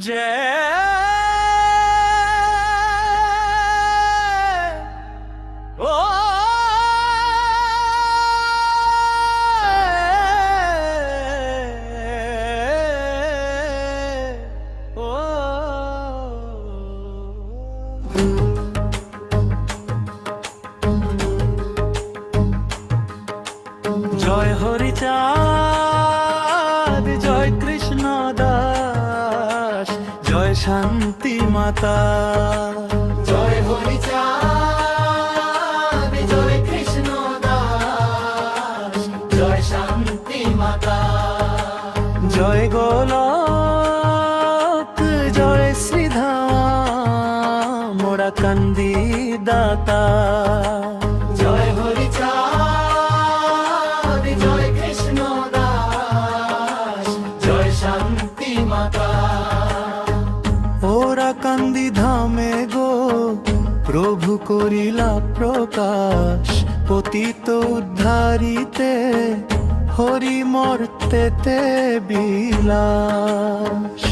জয় হরিচাঁদ, জয় কৃষ্ণ দাস, জয় শান্তি মাতা। জয় হরিচাঁদ, জয় কৃষ্ণ দাস, জয় শান্তি মাতা। জয় গোলক, জয় শ্রীধাম, মোরা কান্দি দাতা। জয় হরিচাঁদ, জয় কৃষ্ণ দাস, জয় শান্তি মাতা। ওরা কান্দি ধামে গো প্রভু করিলা প্রকাশ, পতিত উদ্ধারিতে হরি মর্তেতে বিলাস।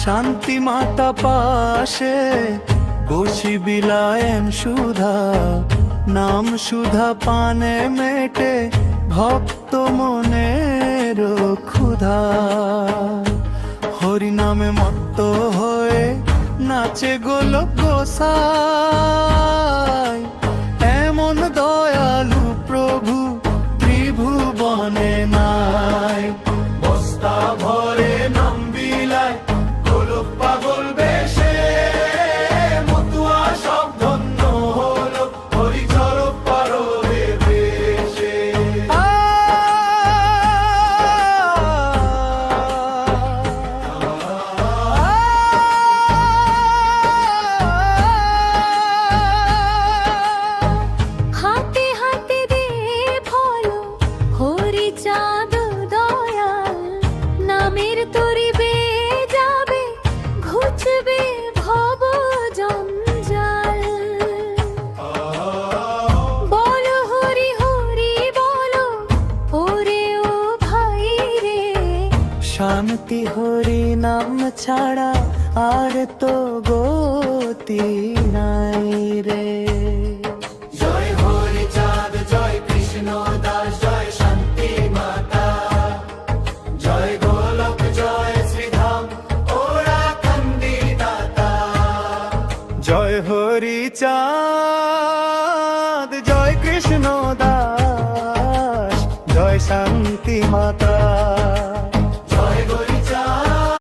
শান্তি মাতা পাশে বসি বিলায়েন সুধা, নাম সুধা পানে মেটে ভক্ত মনের ক্ষুধা। হরি নামে মত্ত হয়ে নাচে গোলক গোসাই, এমন দয়ালু প্রভু ত্রিভুবনে নাই। বস্তা ভরে নাম বিলায় গোলক পাগল বেশে, মতুয়া সব ধন্য হলো হরিচর পারবে দেশে। হাতে হাতে দে ফল হরিচাঁদ দয়াল, নামের তরি বেয়ে যাবে ঘুচবে ভব জঞ্জাল। বলো হরি হরি বলো ওরে ও ভাই রে, শান্তি হরি নাম ছাড়া আর তো গতি নাই রে। জয় হরিচাঁদ, জয় কৃষ্ণ দাস, জয় শান্তি মাতা। জয় গোলক, জয় শ্রীধাম, ওরা কান্দি দাতা। জয় হরি চাঁদ,